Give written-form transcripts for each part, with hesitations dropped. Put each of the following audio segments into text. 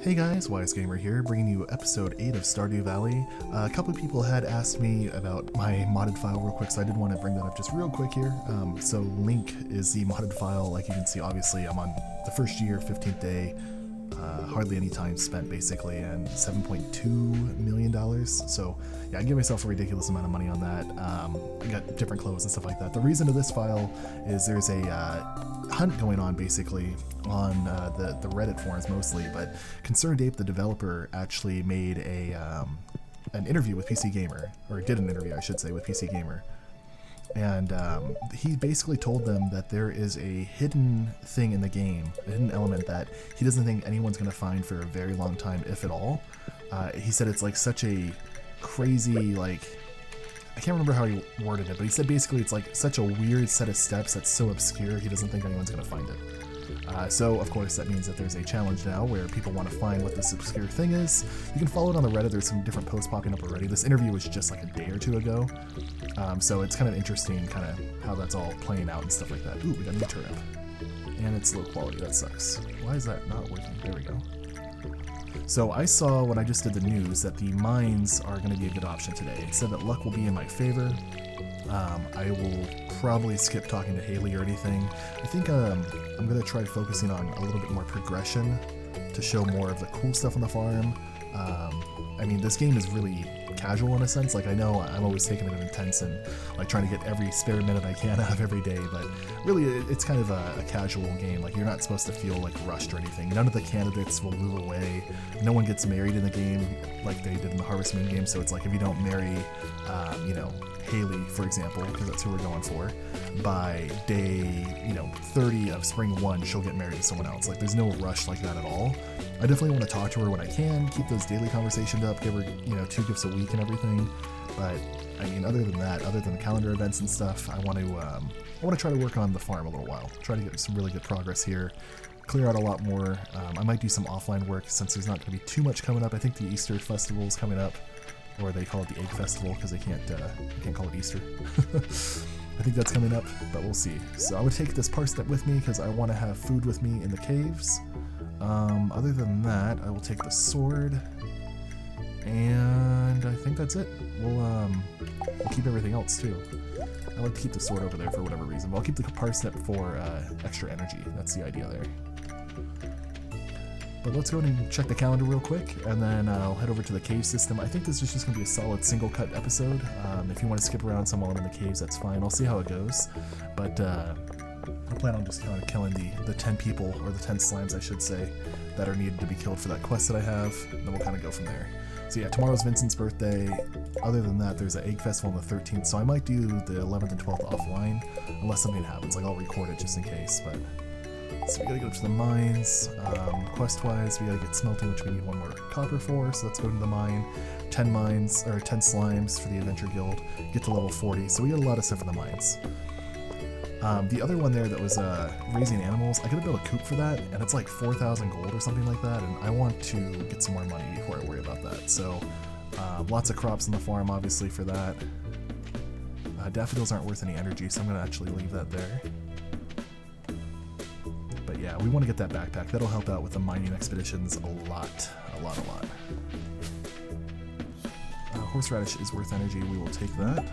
Hey guys, Wise Gamer here, bringing you episode 8 of Stardew Valley. A couple of people had asked me about my modded file real quick, so I did want to bring that up just real quick here. So link is the modded file. Like you can see, obviously I'm on the first year, 15th day, hardly any time spent basically, and $7.2 million. So yeah, I give myself a ridiculous amount of money on that. I got different clothes and stuff like that. The reason of this file is there's a hunt going on basically on the Reddit forums mostly, but Concerned Ape, the developer, actually made an interview with PC Gamer, or did an interview I should say with PC Gamer, and he basically told them that there is a hidden thing in the game, a hidden element that he doesn't think anyone's going to find for a very long time, if at all. He said it's like such a crazy, like, I can't remember how he worded it, but he said basically it's like such a weird set of steps that's so obscure he doesn't think anyone's going to find it. So of course that means that there's a challenge now where people want to find what this obscure thing is. You can follow it on the Reddit, there's some different posts popping up already. This interview was just like a day or two ago, so it's kind of interesting kind of how that's all playing out and stuff like that. Ooh, we got a new turnip. And it's low quality, that sucks. Why is that not working? There we go. So I saw when I just did the news that the mines are going to be a good option today. It said that luck will be in my favor. I will probably skip talking to Haley or anything. I think I'm going to try focusing on a little bit more progression to show more of the cool stuff on the farm. I mean, this game is really casual in a sense. Like, I know I'm always taking it intense and like trying to get every spare minute I can out of every day, but really it's kind of a casual game. Like, you're not supposed to feel like rushed or anything. None of the candidates will move away. No one gets married in the game like they did in the Harvest Moon game, so it's like if you don't marry, you know, Haley, for example, because that's who we're going for, by day, 30 of Spring 1, she'll get married to someone else. Like, there's no rush like that at all. I definitely want to talk to her when I can, keep those daily conversations up, give her, 2 gifts a week and everything. But, I mean, other than that, other than the calendar events and stuff, I want to try to work on the farm a little while. Try to get some really good progress here. Clear out a lot more. I might do some offline work since there's not going to be too much coming up. I think the Easter festival is coming up. Or they call it the Egg Festival because they can't call it Easter. I think that's coming up, but we'll see. So I would take this parsnip with me because I want to have food with me in the caves. Other than that, I will take the sword, and I think that's it. We'll keep everything else too. I like to keep the sword over there for whatever reason, but I'll keep the parsnip for extra energy. That's the idea there. But let's go ahead and check the calendar real quick, and then I'll head over to the cave system. I think this is just going to be a solid single cut episode. If you want to skip around some while I'm in the caves, that's fine. I'll see how it goes. But I plan on just kind of killing the 10 people, or the 10 slimes I should say, that are needed to be killed for that quest that I have, and then we'll kind of go from there. So yeah, tomorrow's Vincent's birthday. Other than that, there's an egg festival on the 13th, so I might do the 11th and 12th offline, unless something happens. Like, I'll record it just in case, but... So we gotta go to the mines. Quest-wise, we gotta get smelting, which we need 1 more copper for, so let's go to the mine. 10 mines, or 10 slimes for the Adventure Guild. Get to level 40, so we got a lot of stuff in the mines. The other one there that was raising animals, I gotta build a coop for that, and it's like 4,000 gold or something like that, and I want to get some more money before I worry about that. So lots of crops on the farm, obviously, for that. Daffodils aren't worth any energy, so I'm gonna actually leave that there. But yeah, we want to get that backpack. That'll help out with the mining expeditions a lot. Horseradish is worth energy. We will take that.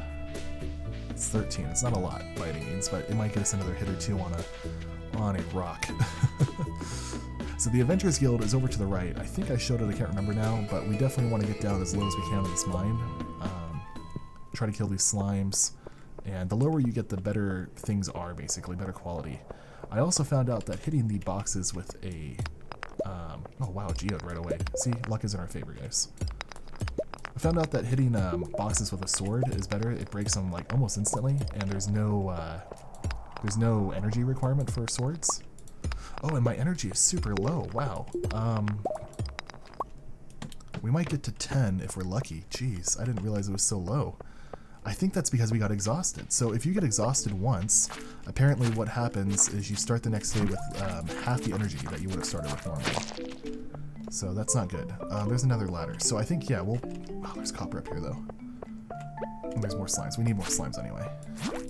It's 13. It's not a lot by any means, but it might get us another hit or two on a rock. So the Adventurers Guild is over to the right. I think I showed it. I can't remember now, but we definitely want to get down as low as we can in this mine. Try to kill these slimes, and the lower you get, the better things are. Basically, better quality. I also found out that hitting the boxes with a, oh wow, geode right away. See, luck is in our favor, guys. I found out that hitting boxes with a sword is better. It breaks them like almost instantly, and there's no energy requirement for swords. Oh, and my energy is super low. Wow. We might get to 10 if we're lucky. Jeez, I didn't realize it was so low. I think that's because we got exhausted. So if you get exhausted once, apparently what happens is you start the next day with half the energy that you would have started with normally. So that's not good. There's another ladder. So I think, yeah, we'll... Oh, there's copper up here, though. And there's more slimes. We need more slimes anyway.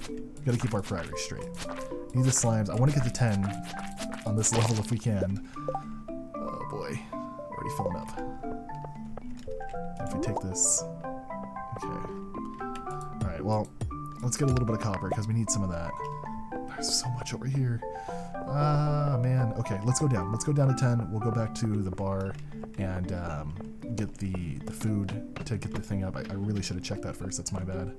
We gotta keep our priorities straight. Need the slimes. I want to get to 10 on this level if we can. Oh boy. already filling up. If we take this... Okay. Alright, well, let's get a little bit of copper, because we need some of that. There's so much over here. Ah, man. Okay, let's go down. Let's go down to 10. We'll go back to the bar and get the food to get the thing up. I really should have checked that first. That's my bad.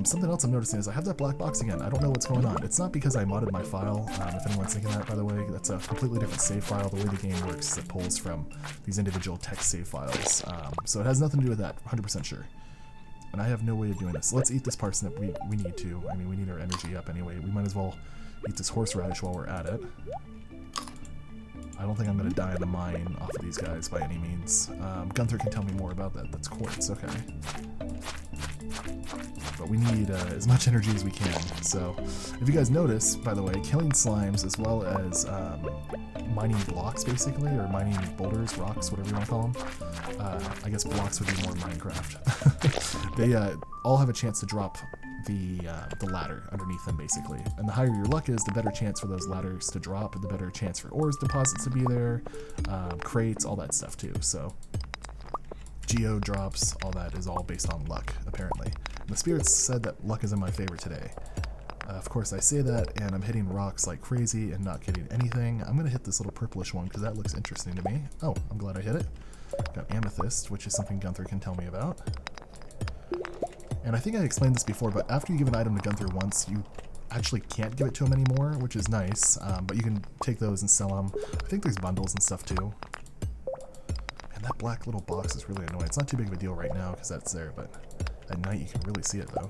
Something else I'm noticing is I have that black box again. I don't know what's going on. It's not because I modded my file. If anyone's thinking that, by the way, that's a completely different save file. The way the game works is it pulls from these individual text save files. So it has nothing to do with that, 100% sure. And I have no way of doing this. Let's eat this parsnip. We need to. I mean, we need our energy up anyway. We might as well eat this horseradish while we're at it. I don't think I'm going to die in the mine off of these guys by any means. Gunther can tell me more about that. That's quartz, okay. But we need as much energy as we can. So, if you guys notice, by the way, killing slimes as well as mining blocks, basically, or mining boulders, rocks, whatever you want to call them. I guess blocks would be more Minecraft. They all have a chance to drop the ladder underneath them, basically. And the higher your luck is, the better chance for those ladders to drop, the better chance for ores deposits to be there, crates, all that stuff too. So, geo drops, all that is all based on luck, apparently. And the spirits said that luck is in my favor today. Of course, I say that, and I'm hitting rocks like crazy and not getting anything. I'm going to hit this little purplish one because that looks interesting to me. Oh, I'm glad I hit it. Got amethyst, which is something Gunther can tell me about. And I think I explained this before, but after you give an item to Gunther once, you actually can't give it to him anymore, which is nice. But you can take those and sell them. I think there's bundles and stuff too. And that black little box is really annoying. It's not too big of a deal right now because that's there, but at night you can really see it though.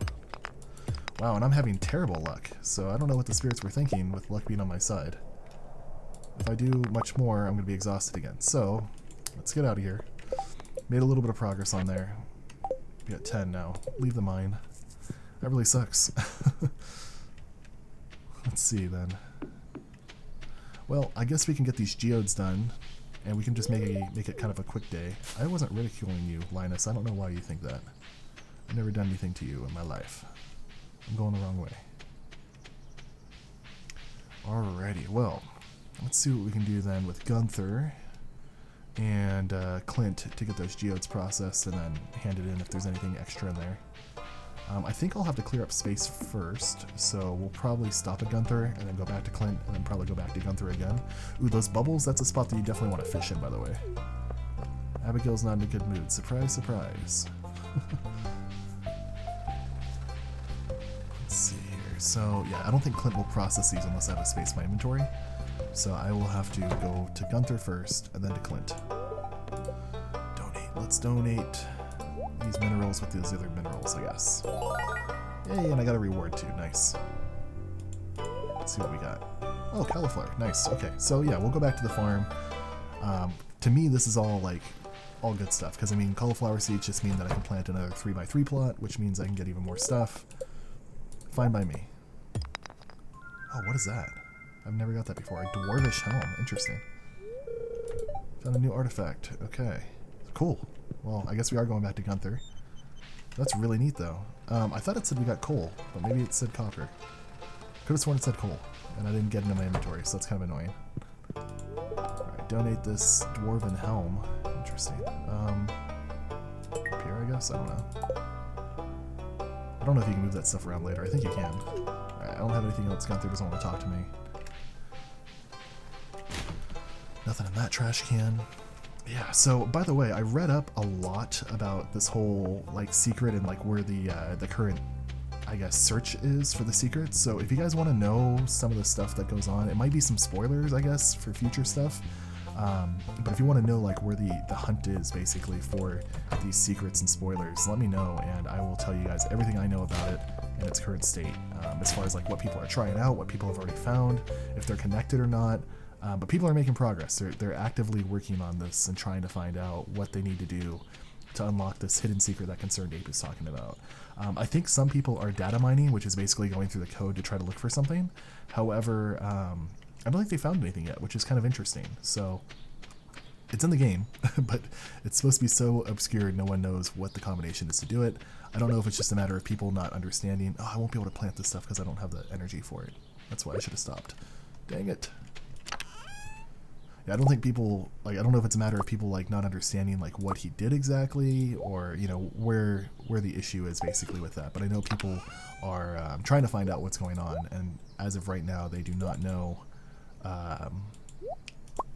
Wow, and I'm having terrible luck, so I don't know what the spirits were thinking with luck being on my side. If I do much more, I'm going to be exhausted again. So, let's get out of here. Made a little bit of progress on there. We got 10 now. Leave the mine. That really sucks. Let's see then. Well, I guess we can get these geodes done, and we can just make it kind of a quick day. I wasn't ridiculing you, Linus. I don't know why you think that. I've never done anything to you in my life. I'm going the wrong way. Alrighty, well, let's see what we can do then with Gunther and Clint to get those geodes processed and then hand it in if there's anything extra in there. I think I'll have to clear up space first, so we'll probably stop at Gunther and then go back to Clint and then probably go back to Gunther again. Ooh, those bubbles, that's a spot that you definitely want to fish in, by the way. Abigail's not in a good mood. Surprise, surprise. Let's see here. So, yeah, I don't think Clint will process these unless I have a space in my inventory. So I will have to go to Gunther first and then to Clint. Donate. Let's donate these minerals with these other minerals, I guess. Yay, and I got a reward too. Nice. Let's see what we got. Oh, cauliflower. Nice. Okay, so yeah, we'll go back to the farm. To me, this is all like all good stuff because I mean, cauliflower seeds just mean that I can plant another 3x3 plot, which means I can get even more stuff. Fine by me. Oh, what is that? I've never got that before. A dwarvish helm. Interesting. Found a new artifact. Okay. Cool. Well, I guess we are going back to Gunther. That's really neat, though. I thought it said we got coal, but maybe it said copper. Could have sworn it said coal, and I didn't get it in my inventory, so that's kind of annoying. Alright, donate this dwarven helm. Interesting. Up here, I guess? I don't know. I don't know if you can move that stuff around later. I think you can. Alright, I don't have anything else. Gunther doesn't want to talk to me. Nothing in that trash can. Yeah, so by the way, I read up a lot about this whole like secret and like where the current, I guess, search is for the secrets. So if you guys want to know some of the stuff that goes on, it might be some spoilers, I guess, for future stuff. But if you want to know like where the hunt is basically for these secrets and spoilers, let me know and I will tell you guys everything I know about it in its current state, as far as like what people are trying out, what people have already found, if they're connected or not. But people are making progress. They're actively working on this and trying to find out what they need to do to unlock this hidden secret that Concerned Ape is talking about. I think some people are data mining, which is basically going through the code to try to look for something. However, I don't think they found anything yet, which is kind of interesting. So it's in the game, but it's supposed to be so obscure no one knows what the combination is to do it. I don't know if it's just a matter of people not understanding, oh, I won't be able to plant this stuff because I don't have the energy for it. That's why I should have stopped. Dang it. I don't think people, like, I don't know if it's a matter of people, like, not understanding, like, what he did exactly, or, you know, where the issue is basically with that. But I know people are trying to find out what's going on, and as of right now, they do not know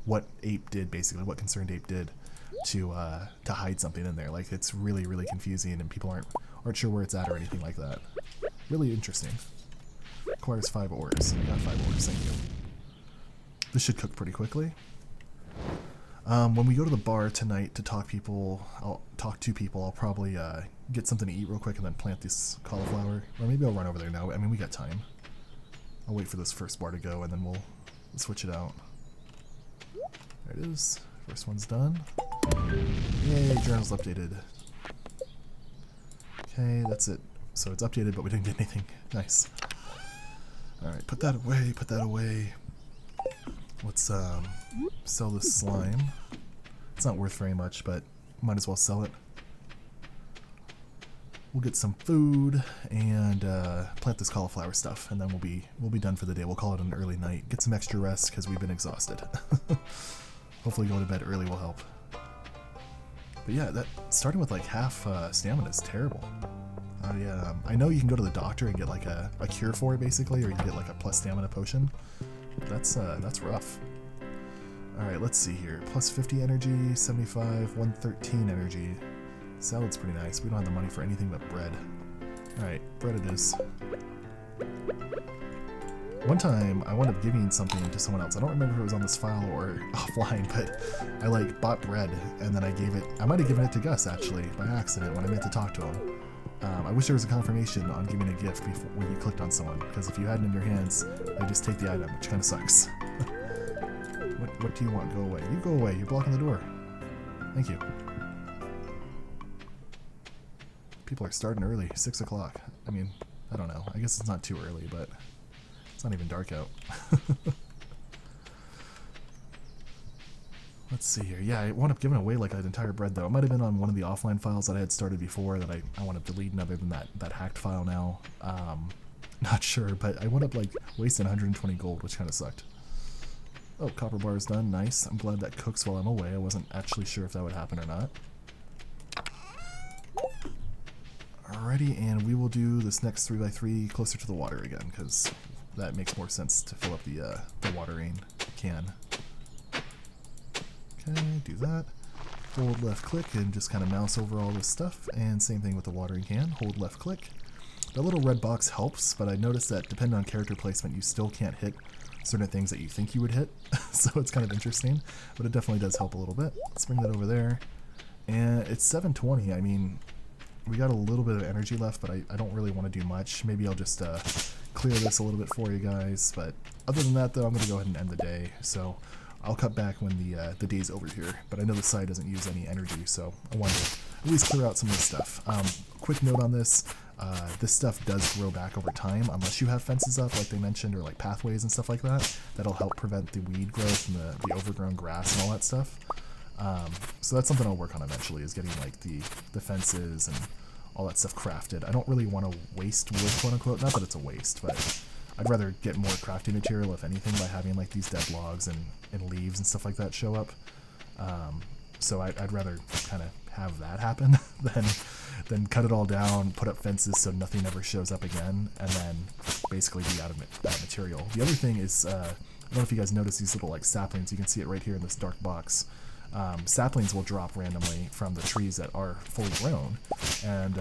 what Ape did, basically, what Concerned Ape did to hide something in there. Like, it's really, really confusing, and people aren't sure where it's at or anything like that. Really interesting. Requires 5 ores. I got 5 ores, thank you. This should cook pretty quickly. When we go to the bar tonight to talk to people, I'll probably get something to eat real quick and then plant this cauliflower. Or maybe I'll run over there now. I mean, we got time. I'll wait for this first bar to go and then we'll switch it out. There it is. First one's done. Yay, journal's updated. Okay, that's it. So it's updated, but we didn't get anything. Nice. Alright, put that away, put that away. Let's sell this slime. It's not worth very much, but might as well sell it. We'll get some food and plant this cauliflower stuff, and then we'll be done for the day. We'll call it an early night. Get some extra rest because we've been exhausted. Hopefully going to bed early will help. But yeah, that starting with like half stamina is terrible. I know you can go to the doctor and get like a cure for it basically, or you can get like a plus stamina potion. That's rough. Alright, let's see here. Plus 50 energy, 75, 113 energy. Salad's pretty nice. We don't have the money for anything but bread. Alright, bread it is. One time, I wound up giving something to someone else. I don't remember if it was on this file or offline, but I like bought bread and then I gave it. I might have given it to Gus actually by accident when I meant to talk to him. I wish there was a confirmation on giving a gift before when you clicked on someone, because if you had it in your hands, they just take the item, which kind of sucks. What do you want? Go away. You go away. You're blocking the door. Thank you. People are starting early. 6 o'clock. I mean, I don't know. I guess it's not too early, but it's not even dark out. Let's see here. Yeah, I wound up giving away like an entire bread though. It might have been on one of the offline files that I had started before that I wound up deleting other than that hacked file now. Not sure, but I wound up like wasting 120 gold, which kind of sucked. Oh, copper bar is done. Nice. I'm glad that cooks while I'm away. I wasn't actually sure if that would happen or not. Alrighty, and we will do this next 3x3 closer to the water again, because that makes more sense to fill up the watering can. Okay, do that. Hold left click and just kind of mouse over all this stuff, and same thing with the watering can. Hold left click. That little red box helps, but I noticed that depending on character placement, you still can't hit certain things that you think you would hit, so it's kind of interesting, but it definitely does help a little bit. Let's bring that over there, and it's 7:20. I mean, we got a little bit of energy left, but I don't really want to do much. Maybe I'll just clear this a little bit for you guys, but other than that, though, I'm going to go ahead and end the day, so I'll cut back when the day's over here, but I know the side doesn't use any energy, so I want to at least clear out some of this stuff. Quick note on this. This stuff does grow back over time unless you have fences up like they mentioned, or like pathways and stuff like that. That'll help prevent the weed growth and the overgrown grass and all that stuff. So that's something I'll work on eventually, is getting like the fences and all that stuff crafted. I don't really want to waste wood, quote unquote. Not that it's a waste, but I'd rather get more crafting material, if anything, by having like these dead logs and leaves and stuff like that show up. So I'd rather kind of have that happen than cut it all down, put up fences so nothing ever shows up again, and then basically be out of that material. The other thing is, I don't know if you guys notice these little like saplings. You can see it right here in this dark box. Saplings will drop randomly from the trees that are fully grown, and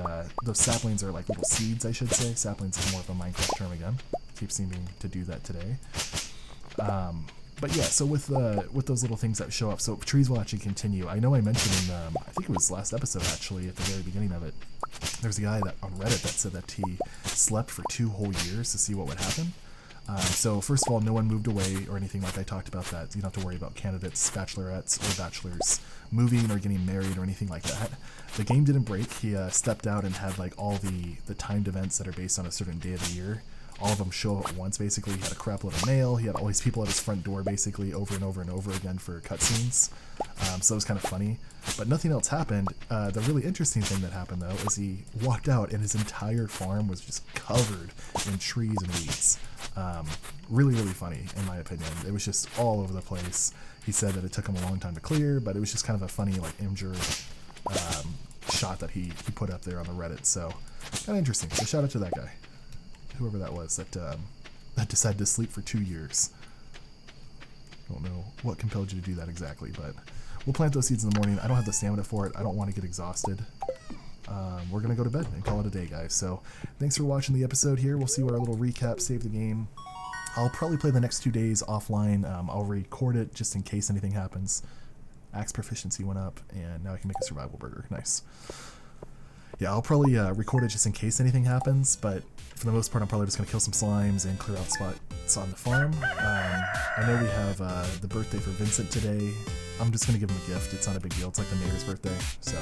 those saplings are like little seeds, I should say. Saplings is more of a Minecraft term again. Keep seeming to do that today. But yeah, so with those little things that show up, so trees will actually continue. I know I mentioned in, I think it was last episode actually, at the very beginning of it, there's a guy that on Reddit that said that he slept for 2 whole years to see what would happen. So first of all, no one moved away or anything like I talked about that. You don't have to worry about candidates, bachelorettes, or bachelors moving or getting married or anything like that. The game didn't break. He stepped out and had like all the timed events that are based on a certain day of the year all of them show up at once. Basically, he had a crap load of mail. He had all these people at his front door, basically over and over and over again for cutscenes. So it was kind of funny, but nothing else happened. The really interesting thing that happened though is he walked out and his entire farm was just covered in trees and weeds. Really, really funny in my opinion. It was just all over the place. He said that it took him a long time to clear, but it was just kind of a funny like imgur shot that he put up there on the Reddit. So kind of interesting. So shout out to that guy, whoever that was, that decided to sleep for 2 years. I don't know what compelled you to do that exactly, but we'll plant those seeds in the morning. I don't have the stamina for it. I don't want to get exhausted. We're going to go to bed and call it a day, guys. So thanks for watching the episode here. We'll see what our little recap, save the game. I'll probably play the next 2 days offline. I'll record it just in case anything happens. Axe proficiency went up, and now I can make a survival burger. Nice. Yeah, I'll probably record it just in case anything happens, but for the most part, I'm probably just going to kill some slimes and clear out spots on the farm. I know we have the birthday for Vincent today. I'm just going to give him a gift. It's not a big deal. It's like the mayor's birthday. So,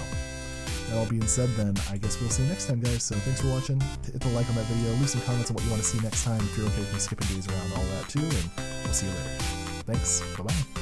that all being said, then I guess we'll see you next time, guys. So, thanks for watching. Hit the like on that video. Leave some comments on what you want to see next time. If you're okay with me skipping days around, all that too. And we'll see you later. Thanks. Bye-bye.